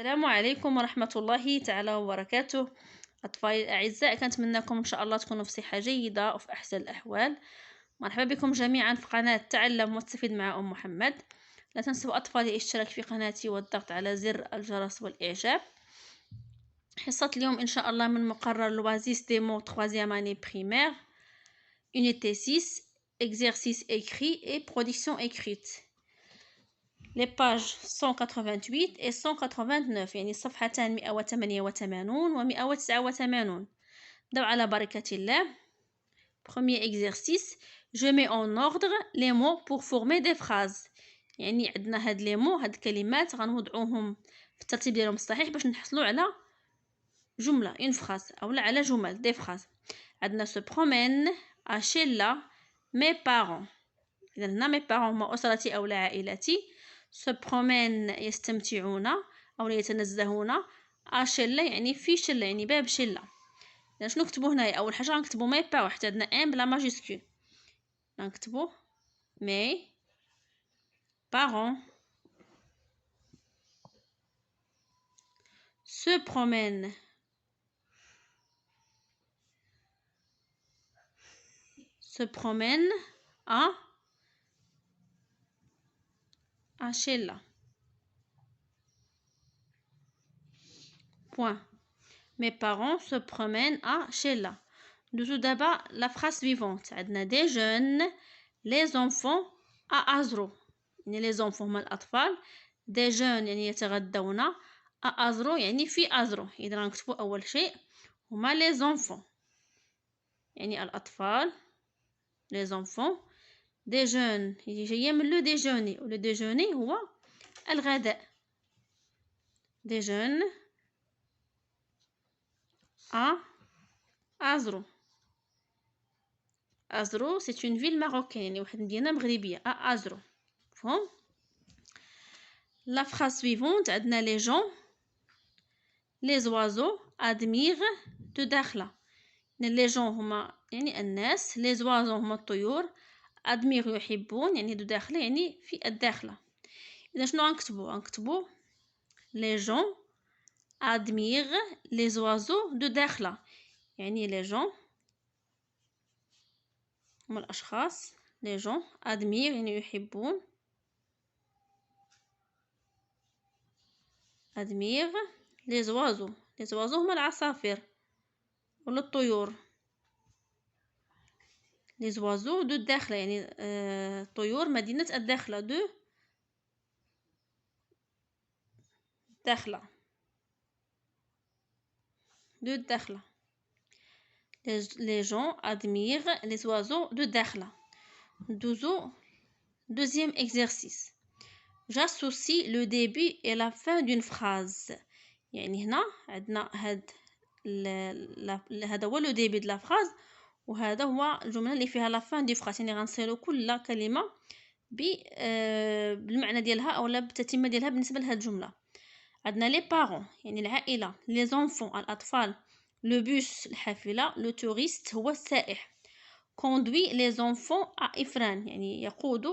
السلام عليكم ورحمة الله تعالى وبركاته. أطفالي الأعزاء، كنتمنىكم إن شاء الله تكونوا في صحة جيدة وفي أحسن الأحوال. مرحبا بكم جميعا في قناة تعلم واستفيد مع أم محمد. لا تنسوا أطفالي الاشتراك في قناتي والضغط على زر الجرس والإعجاب. حصة اليوم إن شاء الله من مقرر لوازيس ديمو 3e année primaire unité 6 exercice écrit et production écrite. Les pages 188 et 189 يعني الصفحتان 188 و 189. نبداو على بركة الله. Premier exercice, je mets en ordre les mots pour former des phrases. يعني عندنا هاد لي مو، هاد الكلمات غنوضعوهم في الترتيب ديالهم الصحيح باش نحصلوا على جملة une phrase اولا على جمل des phrases. عندنا se promène à Sheila mes parents. إذا هنا mes parents هما أسرتي أولا عائلتي. se promène يستمتعون أو يتنزهون. شلة يعني في شلة يعني باب شلة. يعني شنو نكتبو هنايا؟ أول حاجة غنكتبو مي با حتى عندنا ان بلا ماجيسكول. غنكتبو مي بارون se promène à Sheila. Point. Mes parents se promènent à Sheila. Nous d'abord la phrase suivante. عندنا des jeunes, les enfants à Azro. يعني les enfants هما الأطفال. des jeunes يعني يتغدون. à Azro يعني في أزرو. إذا غنكتبو أول شيء هما les enfants يعني الأطفال. les enfants. des jeunes جاية من لو déjeuner. ولو déjeuner هو الغداء. des jeunes à Azro. Azro, c'est une ville marocaine. يعني واحد المدينة مغربية. à Azro. فهم؟ La phrase suivante, عندنا les gens, les oiseaux admirent de داخلة. les gens هما يعني الناس. les oiseaux هما الطيور. admire يحبون يعني de داخلة يعني في الداخلة. إذا شنو غنكتبو؟ les gens admirent les oiseaux de داخلة. يعني les gens هما الأشخاص. les gens admirent يعني يحبون. admire les oiseaux. les oiseaux هما العصافير ولا الطيور. les oiseaux de الداخلة يعني طيور مدينة الداخلة. de الداخلة. de الداخلة. les gens admirent les oiseaux de الداخلة. Deuxième exercice. J'associe le début et la fin d'une phrase. يعني هنا عندنا هذا هو لو ديبي د لا فراز وهذا هو الجمله اللي فيها لا فان دي فراز. يعني غنصيروا كل كلمه بالمعنى ديالها اولا بالتتمه ديالها بالنسبه لهاد الجمله. عندنا لي بارون يعني العائله. لي زونفون الاطفال. لو بوس الحافله. لو توريست هو السائح. كوندوي لي زونفون ا افران يعني يقود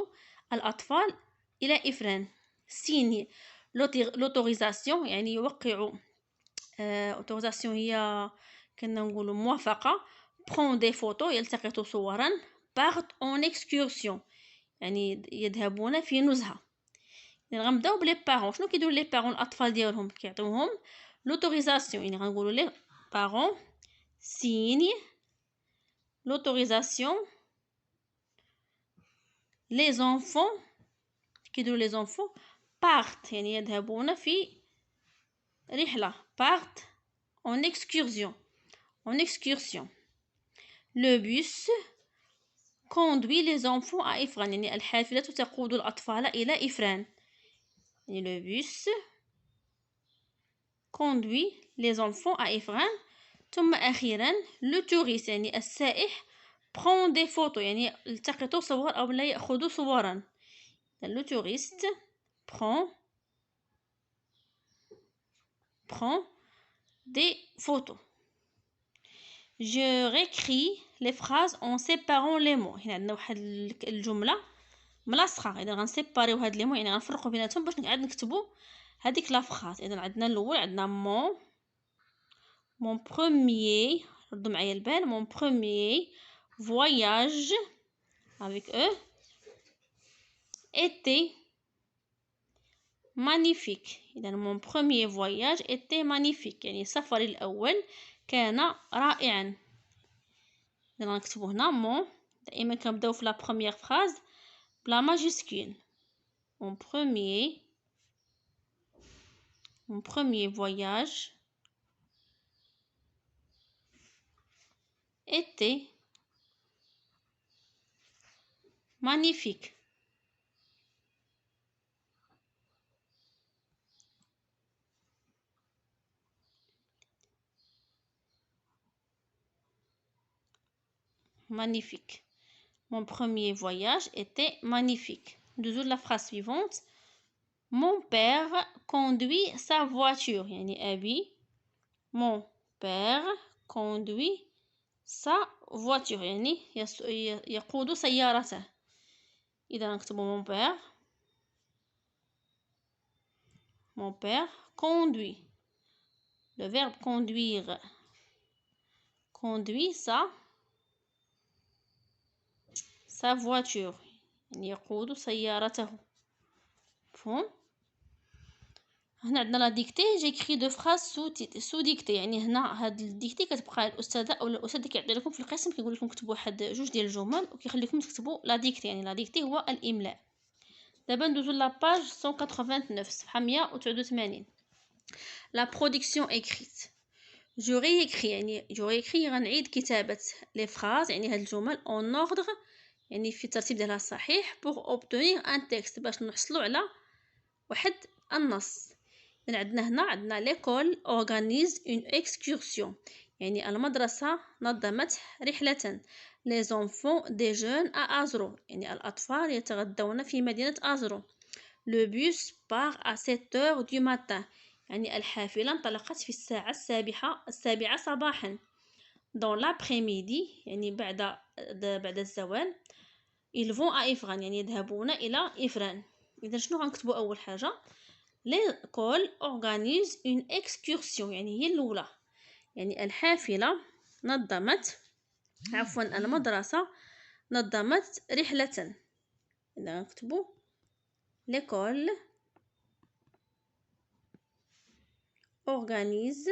الاطفال الى افران. سيني لوتوريزاسيون يعني يوقع. اوتوريزاسيون هي كنا نقولوا موافقه. برون دي فوتو يلتقط صورا. بارت اون اكسكورسيون يعني يذهبون في نزهه. يعني غنبداو بلي بارون. شنو كيديروا لي بارون الاطفال ديالهم؟ كيعطيوهم لوتوريزاسيون. يعني غنقولوا لي بارون سيني لوتوريزاسيون. لي زونفون كيديروا لي زونفون بارت يعني يذهبون في رحله. بارت en excursion. Le bus conduit les enfants à Ifrane. يعني الحافلة تقود الأطفال إلى إفران. يعني le bus conduit les enfants à Ifrane. ثم أخيرا le touriste يعني السائح prend des photos يعني التقط صور أو لا يأخذ صورا. le touriste prend des photos. Je réécris les phrases en séparant les mots. هنا عندنا واحد الجمله ملاصقه. اذا غنسيباريو هاد لي مو يعني غنفرقوا بيناتهم باش نقعد نكتبوا هذيك لا فراز. اذا عندنا الاول عندنا mon premier، ردوا معايا البال، mon premier voyage avec eux était magnifique. إذا mon premier voyage était magnifique، يعني سفري الأول كان رائعا. إذا نكتبو هنا mon، دائما كنبداو في la première phrase بلا majuscule. mon premier voyage était magnifique. Magnifique. Mon premier voyage était magnifique. Deux la phrase suivante. Mon père conduit sa voiture. يعني أبي. Mon père conduit sa voiture. يعني يقود سيارته. إذا نكتب mon père. Mon père conduit. Le verbe conduire. Conduit sa voiture. يعني يقود سيارته. مفهوم؟ هنا عندنا لا ديكتي. جيكري دو فراز سو ديكتي. يعني هنا هاد الديكتي كتبقى الاستاذه او الاستاذ كيعطي لكم في القسم كيقول لكم كتبوا واحد جوج ديال الجمل وكيخليكم تكتبوا لا ديكتي. يعني لا ديكتي هو الاملاء. دابا ندوزو لا باج 189 صفحه 189. لا برودكسيون اكريت. جو ريكري يعني جو ريكري غنعيد كتابه لي فراز يعني هاد الجمل اون اوردر يعني في الترتيب ديالها الصحيح بوغ اوبتونير ان تيكست باش نحصلوا على واحد النص. عندنا هنا عندنا ليكول اورغانيز اون اكسكورسيون يعني المدرسه نظمت رحله. لي زونفون دي جون ا ازرو يعني الاطفال يتغدون في مدينه ازرو. لو بوس بار ا 7h du matin يعني الحافله انطلقت في الساعه السابعه صباحا. دون لابريميدي يعني بعد الزوال. ils vont à إفران يعني يذهبون الى إفران. اذا شنو غنكتبوا اول حاجه؟ l'école organise une excursion يعني هي الاولى. يعني الحافله نظمت المدرسه نظمت رحله. اذا نكتبوا l'école organise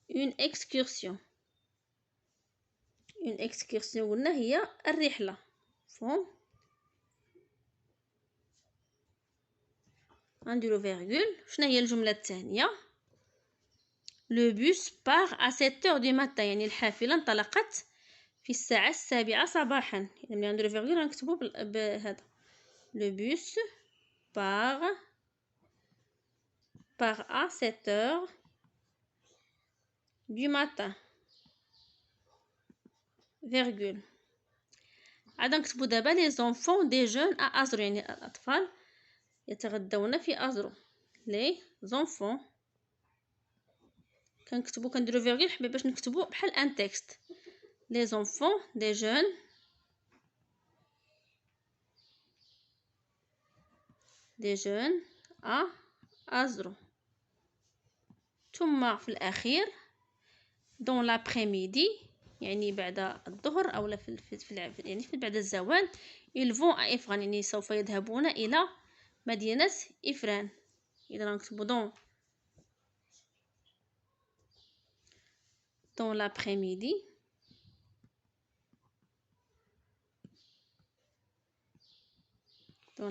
une excursion. une excursion قلنا هي الرحله. مفهوم؟ غنديرو فيرغول. شنو هي الجمله الثانيه؟ لو بوس بار ا 7h du matin يعني الحافله انطلقت في الساعه السابعه صباحا. يعني ملي غنديرو فيرغول غنكتبو بهذا لو بوس بار ا 7h du matin فيرغول. عاد نكتبو دابا لي زونفون دي جون ا ازرو يعني الاطفال يتغدون في ازرو. لي زونفون كنديرو فيرغول حبيت باش نكتبو بحال ان تكست. لي زونفون دي جون ا ازرو. ثم في الاخير دون لابريميدي يعني بعد الظهر او يعني في بعد الزوال. ils vont à إفران يعني سوف يذهبون الى مدينه إفران. اذا نكتبو dans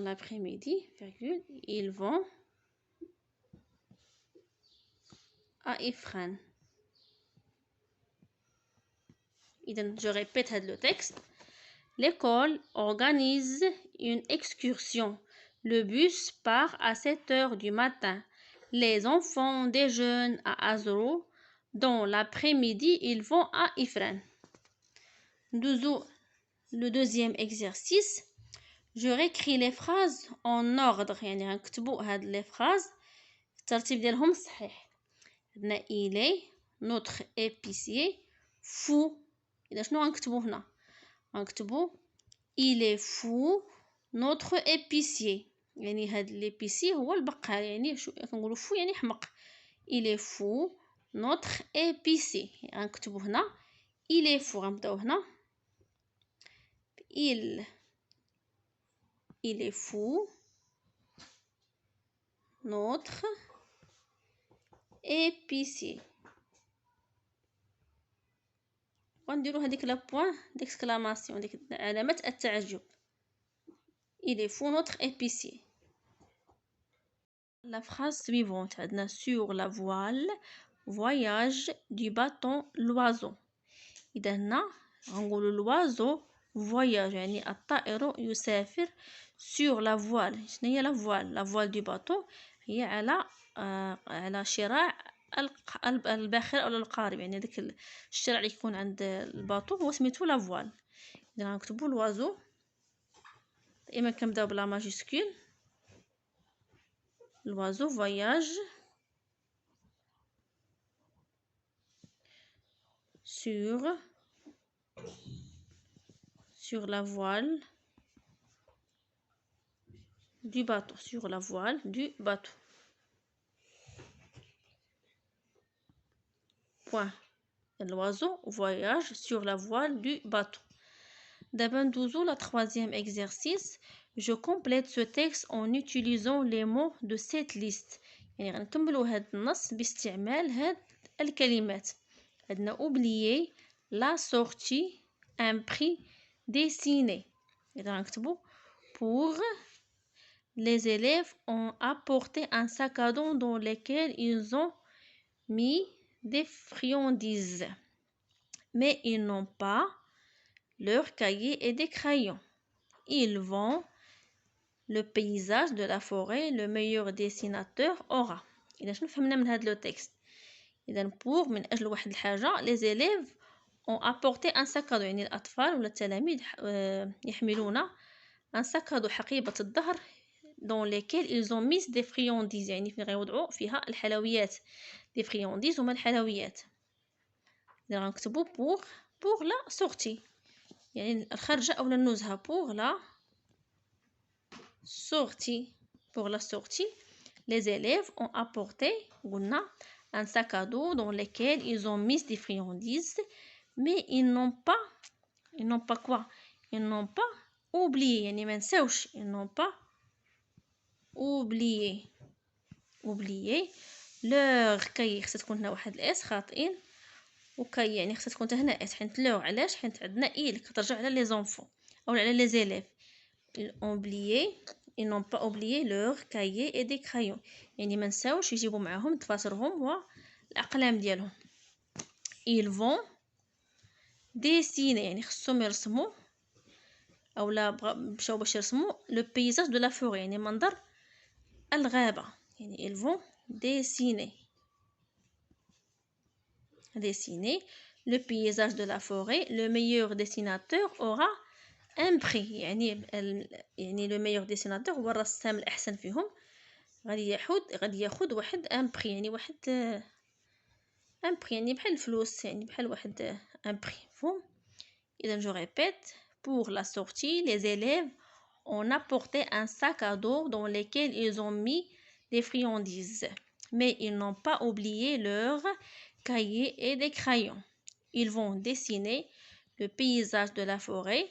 l'après-midi virgule ils vont à إفران. إذن je répète le texte. L'école organise une excursion. Le bus part à 7h du matin. Les enfants déjeunent à Azro. Dans l'après-midi, ils vont à Ifran. Le deuxième exercice. Je réécris les phrases en ordre. يعني غنكتبوا هاد les phrases في الترتيب ديالهم الصحيح. عندنا il est notre épicier fou. إذا شنو غنكتبوا هنا؟ غنكتبوا il est fou نوتخ épicier يعني هاد ليبيسي هو البقال، يعني شو كنقولوا فو يعني حمق. il est fou notre épicier. غنكتبو هنا il est fou، غنبداو هنا il est fou notre épicier. ونديرو هذيك لا بوين ديكسكلاماسيون، ديك علامة التعجب. il est fou notre épicier. La phrase suivante عندنا sur la voile voyage du bâton l'oiseau. إذا هنا غنقولو l'oiseau voyage يعني الطائر يسافر sur la voile. شنو هي la voile؟ la voile du bateau هي على شراع الباخرة أو القارب، يعني داك الشراع اللي يكون عند الباطو هو سميتو la voile. إذا غنكتبو l'oiseau، دائما كنبداو بلا ماجيسكول. l'oiseau voyage sur la voile du bateau, sur la voile du bateau. Point. L'oiseau voyage sur la voile du bateau. D'abord, ندوزو la troisième exercice. Je complète ce texte en utilisant les mots de cette liste. يعني غنكملو هاد النص باستعمال هاد الكلمات. عندنا oublier la sortie un prix dessiné. إذا غنكتبو pour les élèves ont apporté un sac à dos dans lequel ils ont mis des friandises, mais ils n'ont pas leurs cahiers et des crayons. Ils vont le paysage de la forêt, le meilleur dessinateur aura. إذا شنو فهمنا من هذا لو تكست؟ إذا pour من أجل واحد الحاجة les élèves ont apporté un sac à dos، يعني الأطفال ولا التلاميذ يحملون un sac à dos حقيبة الظهر dans lesquels ils ont mis des friandises، يعني غيوضعوا فيها الحلويات. des friandises هما الحلويات. إذا غنكتبو pour la sortie يعني الخرجة أو النزهة. pour la sortie. pour la sortie les élèves ont apporté قلنا un sac à dos dans lequel ils ont mis des friandises, mais ils n'ont pas quoi? ils n'ont pas oublié يعني ما نساوش. ils n'ont pas oublié leur كي خصها تكون هنا واحد الاس خاطئين، وكي يعني خصها تكون هنا اس حيت لور علاش؟ حيت عندنا كترجع على لي زونفون او على لي زيليف. ils n'ont pas oublié leur cahier et des crayons يعني ما نساوش يجيبوا معاهم دفاترهم والاقلام ديالهم. ils vont dessiner يعني خصهم يرسموا او لا مشاو باش يرسموا لو بيزاج دو لا فوري يعني منظر الغابة. يعني ils vont dessiner le paysage de la forêt, le meilleur dessinateur aura un prix. يعني le meilleur dessinateur هو الرسام الأحسن فيهم غادي ياخد واحد un prix يعني واحد un prix يعني بحال الفلوس، يعني بحال واحد un prix مفهوم. إذا je répète pour la sortie les élèves ont apporté un sac à dos dans lequel ils ont mis des friandises, mais ils n'ont pas oublié leurs cahiers et des crayons. Ils vont dessiner le paysage de la forêt.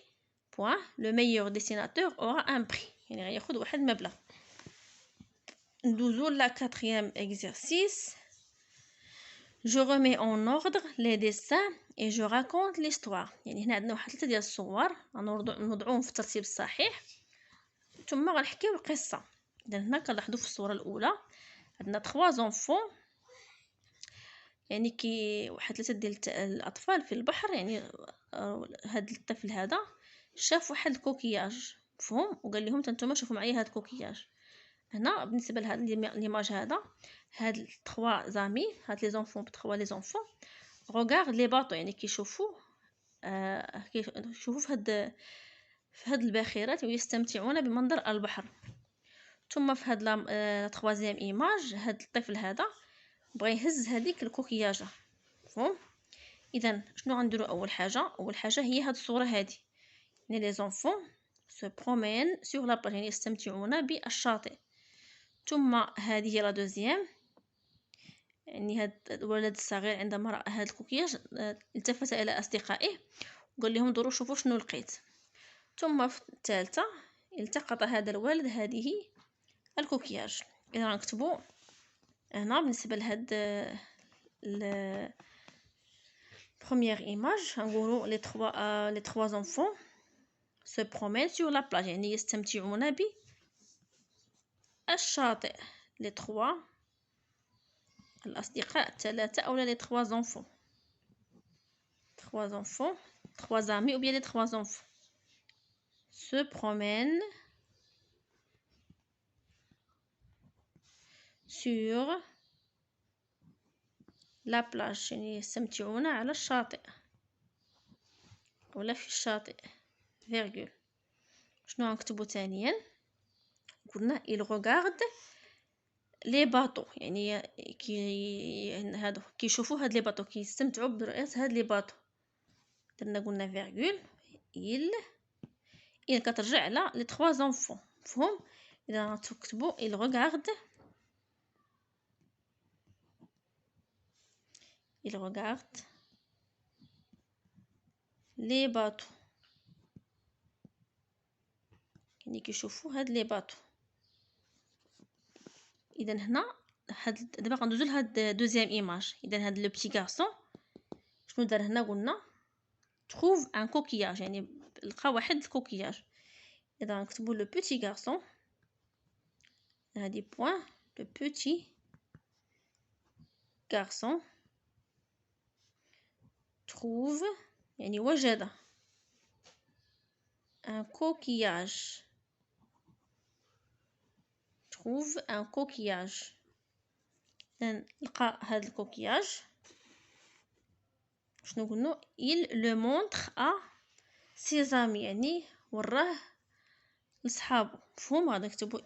Point. Le meilleur dessinateur aura un prix. يعني غياخد واحد مبلغ. ندوزو la quatrième exercice. Je remets en ordre les dessins et je raconte l'histoire. يعني هنا عندنا واحد 3 ديال الصور غنوضعوهم في الترتيب الصحيح ثم غنحكيو القصة. إذا هنا كنلاحظوا في الصورة الأولى عندنا 3 زونفون، يعني واحد 3 ديال الأطفال في البحر. يعني هاد الطفل هذا شاف واحد الكوكياج مفهوم وقال لهم نتوما شوفوا معايا هاد الكوكياج. هنا بالنسبه لهاد ليماج هاد 3 زامي هاد لي زونفون 3 لي زونفون غوغارد لي باطو يعني كيشوفوا في هاد الباخرات ويستمتعون بمنظر البحر. ثم في هاد لا تخوازيام ايماج هاد الطفل هذا بغى يهز هذيك الكوكياجه مفهوم. اذا شنو غنديروا؟ اول حاجه هي هاد الصوره هادي يعني لي زونفون se promènent sur la plage يعني يستمتعون بالشاطئ. ثم هذه هي لا دوزيام، يعني هاد الولد الصغير عندما رأى هاد الكوكياج التفت إلى أصدقائه وقال لهم دوروا شوفوا شنو لقيت. ثم في الثالثة التقط هذا الولد هذه الكوكياج. إذا نكتبوا هنا بالنسبة لهاد première image غنقولوا les trois enfants se promènent sur la plage يعني يستمتعون بالشاطئ. les trois الأصدقاء الثلاثة أو les trois enfants trois amis ou bien les trois enfants se promènent sur la plage يعني يستمتعون على الشاطئ ولا في الشاطئ فيرغول. شنو غنكتبو ثانيا؟ قلنا il regarde les bateaux يعني هادو كيشوفوا هاد لي باطو كيستمتعوا برؤية هاد لي باطو. درنا قلنا فيرغول il كترجع على les trois enfants مفهوم. اذا تكتبوا il regarde les bateaux يعني كيشوفوا هاد لي باطو. اذا هنا هاد دابا غندوزو لهاد دوزيام ايماج. اذا هاد لو بتي غارسون شنو دار هنا؟ قلنا trouve un coquillage يعني لقى واحد الكوكياج. اذا نكتبوا لو بتي غارسون هادي بوين لو بتي غارسون trouve يعني وجد un coquillage لقى هذا الكوكياج. شنو قلنا؟ il le montre à ses amis يعني وراه لصحابو مفهوم. غادي نكتبوا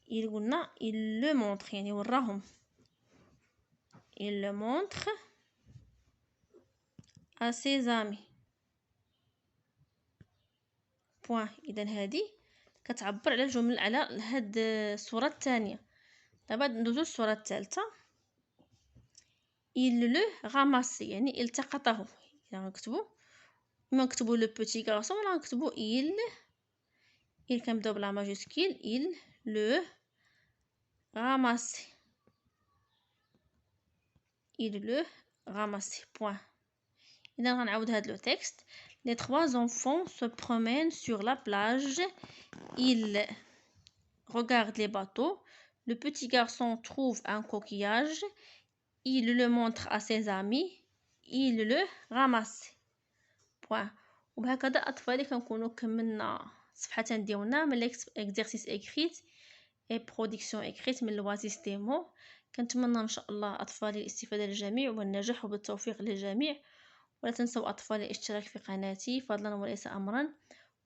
il قلنا il le montre يعني وراهم il le montre à ses amis بوين. اذا هذه كتعبر على الجمل على هاد الصوره الثانيه. دابا ندوزو للصوره الثالثه il le ramasse يعني التقطه. اذا نكتبوا اما نكتبوا لو بوتي غارسون ولا نكتبوا il كنبداو بلا ماجيسكيل il le ramasse بوين. اذا غنعاود هاد لو تكست. les trois enfants se promènent sur la plage, ils regardent les bateaux, le petit garçon trouve un coquillage, il le montre à ses amis, il le ramasse بوين. وبهكذا اطفالي كنكونوا كملنا صفحتين ديالنا من l'exercice écrit et production écrite من الوازيستيمو. كنتمنى ان شاء الله اطفالي الاستفاده للجميع والنجاح وبالتوفيق للجميع. ولا تنسوا اطفالي الاشتراك في قناتي فضلا وليس امرا.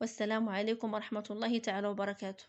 والسلام عليكم ورحمه الله تعالى وبركاته.